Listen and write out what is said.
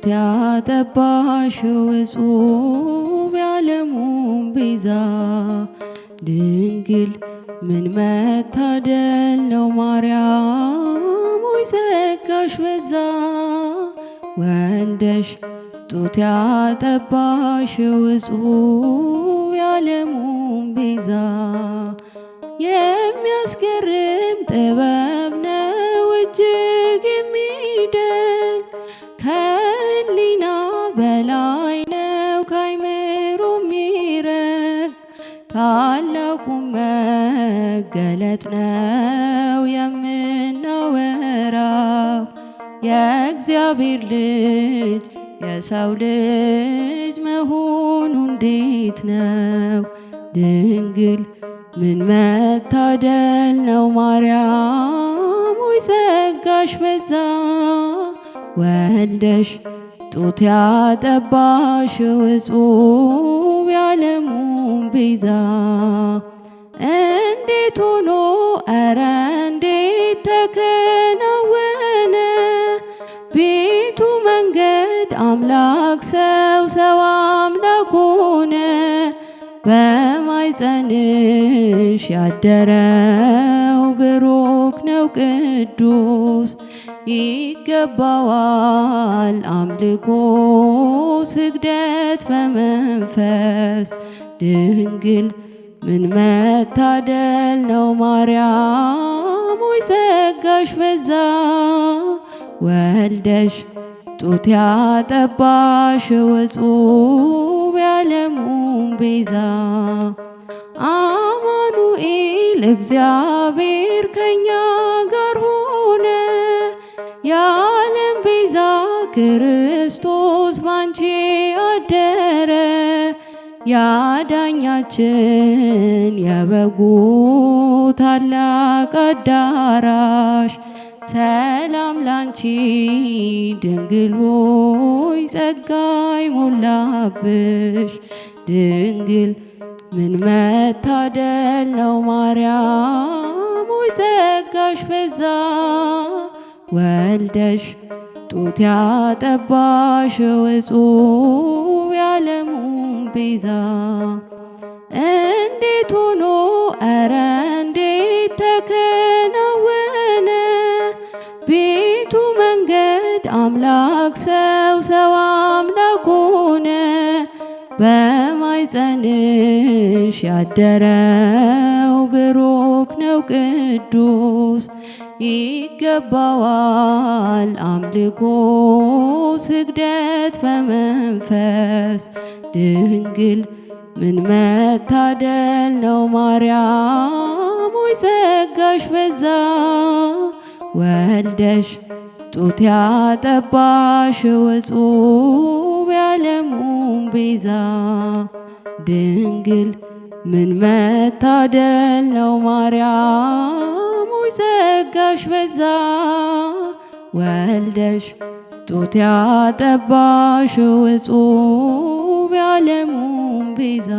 ያጠባሽው እጹብ የዓለሙን ቤዛ ድንግል ምን መታደል ነው ማርያም ሆይ ጸጋሽ በዛ ወልደሽ ጡት ያጠባሽው እጹብ የዓለሙን ቤዛ የሚያስገርም ጥበብ ነው እጅግ የሚደንቅ ከህሊና በላይ ነው ካይምሮ የሚረቅ ታላቁ መገለጥ ነው የምናወራው የእግዚአብሔር ልጅ የሰው ልጅ መሆኑ እንዴት ነው ድንግል ምን መታደል ነው ማርያም ሆይ ጸጋሽ በዛ ወልደሽ ጡት ያጠባሽው እጹብ የዓለሙን ቤዛ እንዴት ሆኖ ኧረ እንዴት ተከናወነ ቤቱ መንገድ አምላክ ሰው ሰው አምላክ ሆነ በማኅፀንሽ ያደረው ብሩክ ነው ቅዱስ ይገባዋል አምልኮ ስግደት በመንፈስ ድንግል ምን መታደል ነው ማርያም ሆይ ጸጋሽ በዛ ወልደሽ ጡት ያጠባሽው እጹብ የዓለሙን ቤዛ አማኑኤል እግዚአብሔር ከኛ ጋር ሆነ የዓለም ቤዛ ክርስቶስ ባንቺ አደረ ያዳኛችን የበጉ ታላቅ አዳራሽ ሰላም ላንቺ ድንግል ሆይ ጸጋ ይሞላብሽ ድንግል ምን መታደል ነው ማርያም ሆይ ጸጋሽ በዛ ወልደሽ ጡት ያጠባሽው እጹብ የዓለሙን ቤዛ እንዴት ሆኖ ኧረ እንዴት ተከናወነ ቤቱ መንገድ አምላክ ሰው ሰው አምላክ ሆነ በማኅፀንሽ ያደረው ብሩክ ነው ቅዱስ ይገባዋል አምልኮ ስግደት በመንፈስ ድንግል ምን መታደል ነው ማርያም ሆይ ጸጋሽ በዛ ወልደሽ ጡት ያጠባሽው እጹብ የዓለሙን ቤዛ ድንግል ምን መታደል ነው ማርያም ሆይ ጸጋሽ በዛ ወልደሽ ጡት ያጠባሽው እጹብ የዓለሙን ቤዛ